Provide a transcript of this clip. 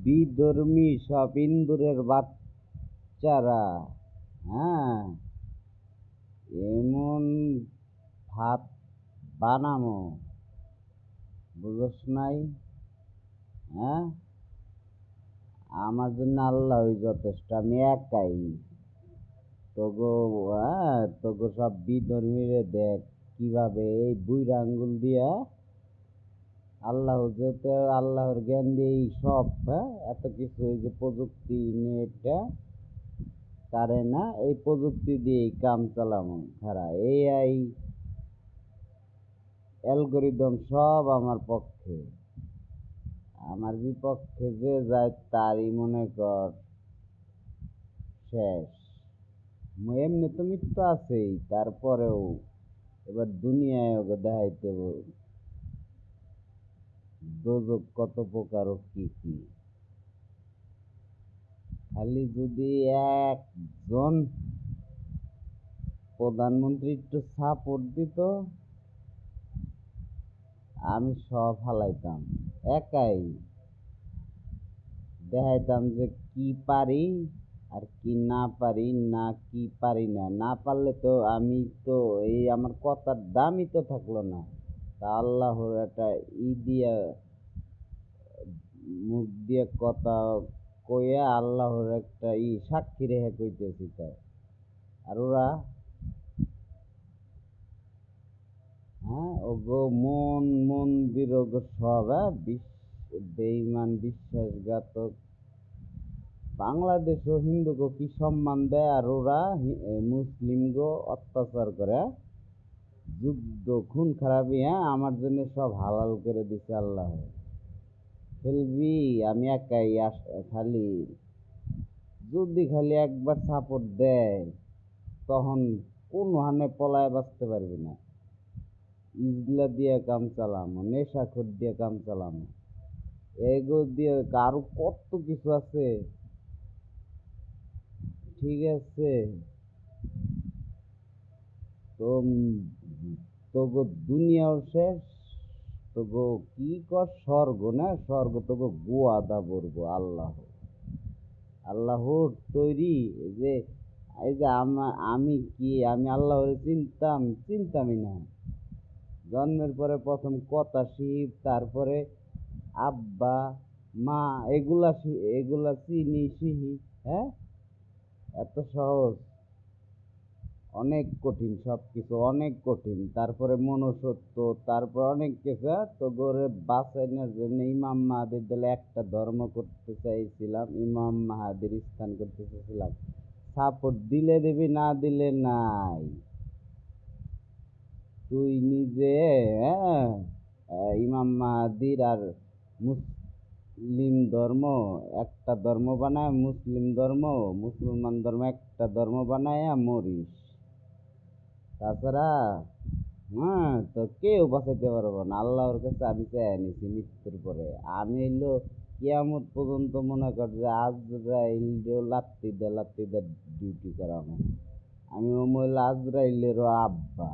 বিধর্মী সব ইন্দুরের বাচ্চারা, হ্যাঁ, এমন ভাত বানামো, বুঝোস নাই? হ্যাঁ, আমার জন্য আল্লাহই যথেষ্ট, আমি একাই। তোগো, হ্যাঁ, তোগো সব বিধর্মীরে দেখ কিভাবে এই বুইরা আঙ্গুল দিয়া আল্লাহ, যেহেতু আল্লাহর জ্ঞান দিয়েই সব, হ্যাঁ, এত কিছু, এই যে প্রযুক্তি, নেটটা তারে না, এই প্রযুক্তি দিয়েই কাম চালামো। খারা এআই অ্যালগোরিদম সব আমার পক্ষে, আমার বিপক্ষে যে যায় তারই মনে কর শেষ। এমনি তো মৃত্যু আছেই, তারপরেও এবার দুনিয়ায় ওকে দেখাইতে দোজক কত প্রকার ও কি কি। খালি যদি একজন প্রধানমন্ত্রী একটু সাপোর্ট দিত, আমি সব হালাইতাম, একাই দেখাইতাম যে কি পারি আর কি না পারি, না কি পারি না। না পারলে তো আমি তো এই আমার কথার দামই তো থাকলো না। তা আল্লাহর একটা দিয়া মুখ দিয়ে কথা কইয়া আল্লাহর একটা সাক্ষী রেখে কইতেছি। তাই আর ওরা, হ্যাঁ, ওগো মন মন্দির, ওগো সব, হ্যাঁ, বেঈমান বিশ্বাসঘাতক। বাংলাদেশও হিন্দুকে কি সম্মান দেয়, আর ওরা মুসলিমগো অত্যাচার করে, যুদ্ধ খুন খারাপি, হ্যাঁ, আমার জন্য সব হালাল করে দিছে আল্লাহ। খেলবি, আমি একাই খালি যদি খালি একবার সাপোর্ট দেয়, তখন কোন হানে পলায় বাঁচতে পারবি না। ইজলা দিয়ে কাম চালামো, নেশাখোর দিয়ে কাম চালামো, এগো দিয়ে আরো কত কিছু আছে। ঠিক আছে, তো তোগো দুনিয়াও শেষ, তোগো কি কর স্বর্গ, না স্বর্গ তোগো গোয়াদা বলবো। আল্লাহর তৈরি, যে এই যে আমি কি, আমি আল্লাহর চিনতামই না। জন্মের পরে প্রথম কথা শিব, তারপরে আব্বা মা, এগুলা চিনি শিহি, হ্যাঁ, এত সহজ? অনেক কঠিন, সব কিছু অনেক কঠিন। তারপরে মনুষ্যত্ব, তারপর অনেক কিছু। তো গরে বাঁচানোর জন্য ইমাম মাহাদির দলে একটা ধর্ম করতে চাইছিলাম, ইমাম মাহাদির স্থান করতে চাইছিলাম। সাপোর্ট দিলে দিবি, না দিলে নাই। তুই নিজে, হ্যাঁ, ইমাম মাহাদির আর মুসলিম ধর্ম একটা ধর্ম বানায়, মুসলিম ধর্ম মুসলমান ধর্ম একটা ধর্ম বানায় মরিস। তাছাড়া, হ্যাঁ, তো কেউ বাঁচাইতে পারবো না। আল্লাহর কাছে আমি চাই নিছি মৃত্যুর পরে, আমি এলো কিয়ামত পর্যন্ত মনে কর যে আজরাইলেও লাত্তি দে ডিউটি করানো। আমি ও মহিলা আজরাইলেরও আব্বা।